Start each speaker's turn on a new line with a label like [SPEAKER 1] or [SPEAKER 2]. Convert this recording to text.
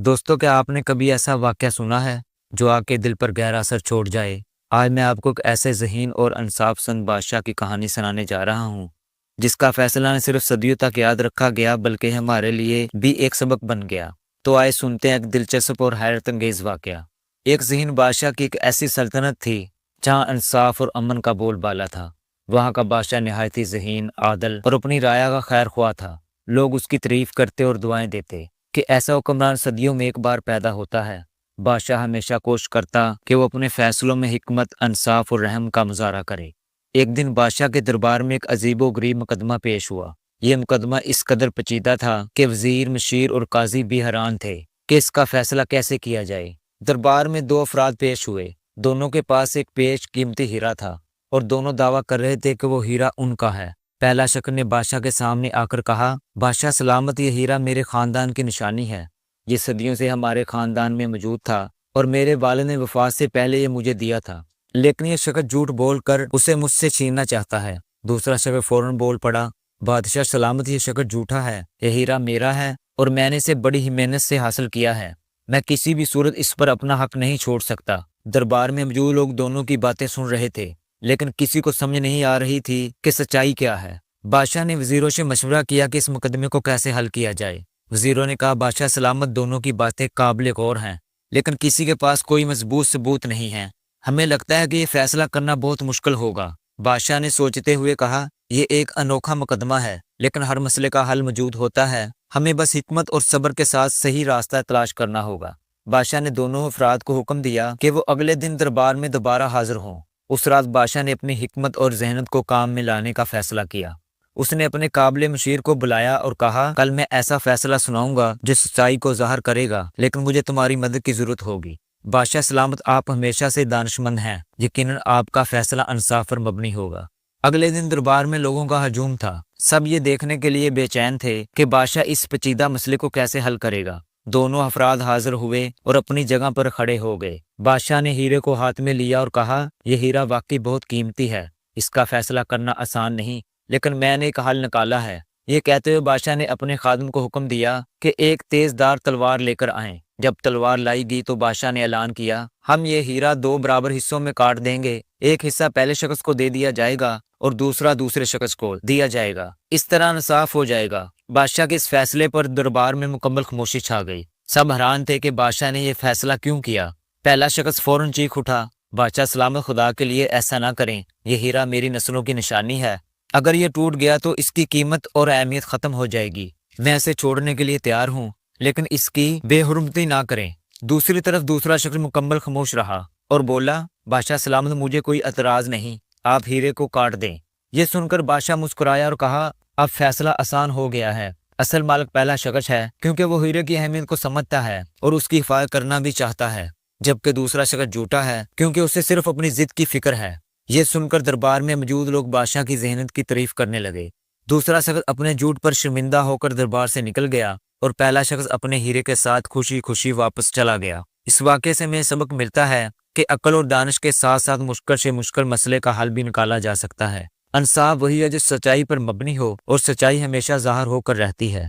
[SPEAKER 1] دوستوں، کیا آپ نے کبھی ایسا واقعہ سنا ہے جو آپ کے دل پر گہرا اثر چھوڑ جائے؟ آج میں آپ کو ایک ایسے ذہین اور انصاف پسند بادشاہ کی کہانی سنانے جا رہا ہوں جس کا فیصلہ نہ صرف صدیوں تک یاد رکھا گیا بلکہ ہمارے لیے بھی ایک سبق بن گیا۔ تو آئے سنتے ہیں ایک دلچسپ اور حیرت انگیز واقعہ۔ ایک ذہین بادشاہ کی ایک ایسی سلطنت تھی جہاں انصاف اور امن کا بول بالا تھا۔ وہاں کا بادشاہ نہایت ہی ذہین، عادل اور اپنی رعایا کا خیر خواہ تھا۔ لوگ اس کی تعریف کرتے اور دعائیں دیتے کہ ایسا حکمران صدیوں میں ایک بار پیدا ہوتا ہے۔ بادشاہ ہمیشہ کوشش کرتا کہ وہ اپنے فیصلوں میں حکمت، انصاف اور رحم کا مظاہرہ کرے۔ ایک دن بادشاہ کے دربار میں ایک عجیب و غریب مقدمہ پیش ہوا۔ یہ مقدمہ اس قدر پیچیدہ تھا کہ وزیر، مشیر اور قاضی بھی حیران تھے کہ اس کا فیصلہ کیسے کیا جائے۔ دربار میں دو افراد پیش ہوئے۔ دونوں کے پاس ایک پیش قیمتی ہیرا تھا اور دونوں دعویٰ کر رہے تھے کہ وہ ہیرا ان کا ہے۔ پہلا شخص نے بادشاہ کے سامنے آ کر کہا، بادشاہ سلامت، یہ ہیرا میرے خاندان کی نشانی ہے۔ یہ صدیوں سے ہمارے خاندان میں موجود تھا اور میرے والد نے وفات سے پہلے یہ مجھے دیا تھا، لیکن یہ شخص جھوٹ بول کر اسے مجھ سے چھیننا چاہتا ہے۔ دوسرا شخص فوراً بول پڑا، بادشاہ سلامت، یہ شخص جھوٹا ہے، یہ ہیرا میرا ہے اور میں نے اسے بڑی ہی محنت سے حاصل کیا ہے۔ میں کسی بھی صورت اس پر اپنا حق نہیں چھوڑ سکتا۔ دربار میں موجود لوگ دونوں کی باتیں سن رہے تھے، لیکن کسی کو سمجھ نہیں آ رہی تھی کہ سچائی کیا ہے۔ بادشاہ نے وزیروں سے مشورہ کیا کہ اس مقدمے کو کیسے حل کیا جائے۔ وزیروں نے کہا، بادشاہ سلامت، دونوں کی باتیں قابل غور ہیں، لیکن کسی کے پاس کوئی مضبوط ثبوت نہیں ہے۔ ہمیں لگتا ہے کہ یہ فیصلہ کرنا بہت مشکل ہوگا۔ بادشاہ نے سوچتے ہوئے کہا، یہ ایک انوکھا مقدمہ ہے، لیکن ہر مسئلے کا حل موجود ہوتا ہے۔ ہمیں بس حکمت اور صبر کے ساتھ صحیح راستہ تلاش کرنا ہوگا۔ بادشاہ نے دونوں افراد کو حکم دیا کہ وہ اگلے دن دربار میں دوبارہ حاضر ہوں۔ اس رات بادشاہ نے اپنی حکمت اور ذہنت کو کام میں لانے کا فیصلہ کیا۔ اس نے اپنے قابل مشیر کو بلایا اور کہا، کل میں ایسا فیصلہ سناؤں گا جو سچائی کو ظاہر کرے گا، لیکن مجھے تمہاری مدد کی ضرورت ہوگی۔ بادشاہ سلامت، آپ ہمیشہ سے دانشمند ہیں، یقیناً آپ کا فیصلہ انصاف پر مبنی ہوگا۔ اگلے دن دربار میں لوگوں کا ہجوم تھا۔ سب یہ دیکھنے کے لیے بے چین تھے کہ بادشاہ اس پیچیدہ مسئلے کو کیسے حل کرے گا۔ دونوں افراد حاضر ہوئے اور اپنی جگہ پر کھڑے ہو گئے۔ بادشاہ نے ہیرے کو ہاتھ میں لیا اور کہا، یہ ہیرا واقعی بہت قیمتی ہے، اس کا فیصلہ کرنا آسان نہیں، لیکن میں نے ایک حل نکالا ہے۔ یہ کہتے ہوئے بادشاہ نے اپنے خادم کو حکم دیا کہ ایک تیز دار تلوار لے کر آئیں۔ جب تلوار لائی گئی تو بادشاہ نے اعلان کیا، ہم یہ ہیرا دو برابر حصوں میں کاٹ دیں گے، ایک حصہ پہلے شخص کو دے دیا جائے گا اور دوسرا دوسرے شخص کو دیا جائے گا، اس طرح انصاف ہو جائے گا۔ بادشاہ کے اس فیصلے پر دربار میں مکمل خاموشی چھا گئی۔ سب حیران تھے کہ بادشاہ نے یہ فیصلہ کیوں کیا۔ پہلا شخص فوراً چیخ اٹھا، بادشاہ سلامت، خدا کے لیے ایسا نہ کریں، یہ ہیرا میری نسلوں کی نشانی ہے۔ اگر یہ ٹوٹ گیا تو اس کی قیمت اور اہمیت ختم ہو جائے گی۔ میں اسے چھوڑنے کے لیے تیار ہوں، لیکن اس کی بے حرمتی نہ کریں۔ دوسری طرف دوسرا شخص مکمل خاموش رہا اور بولا، بادشاہ سلامت، مجھے کوئی اعتراض نہیں، آپ ہیرے کو کاٹ دیں۔ یہ سن کر بادشاہ مسکرایا اور کہا، اب فیصلہ آسان ہو گیا ہے۔ اصل مالک پہلا شخص ہے، کیونکہ وہ ہیرے کی اہمیت کو سمجھتا ہے اور اس کی حفاظت کرنا بھی چاہتا ہے، جبکہ دوسرا شخص جھوٹا ہے، کیونکہ اسے صرف اپنی ضد کی فکر ہے۔ یہ سن کر دربار میں موجود لوگ بادشاہ کی ذہنیت کی تعریف کرنے لگے۔ دوسرا شخص اپنے جھوٹ پر شرمندہ ہو کر دربار سے نکل گیا اور پہلا شخص اپنے ہیرے کے ساتھ خوشی خوشی واپس چلا گیا۔ اس واقعے سے ہمیں سبق ملتا ہے کہ عقل اور دانش کے ساتھ ساتھ مشکل سے مشکل مسئلے کا حل بھی نکالا جا سکتا ہے۔ انصاف وہی ہے جو سچائی پر مبنی ہو، اور سچائی ہمیشہ ظاہر ہو کر رہتی ہے۔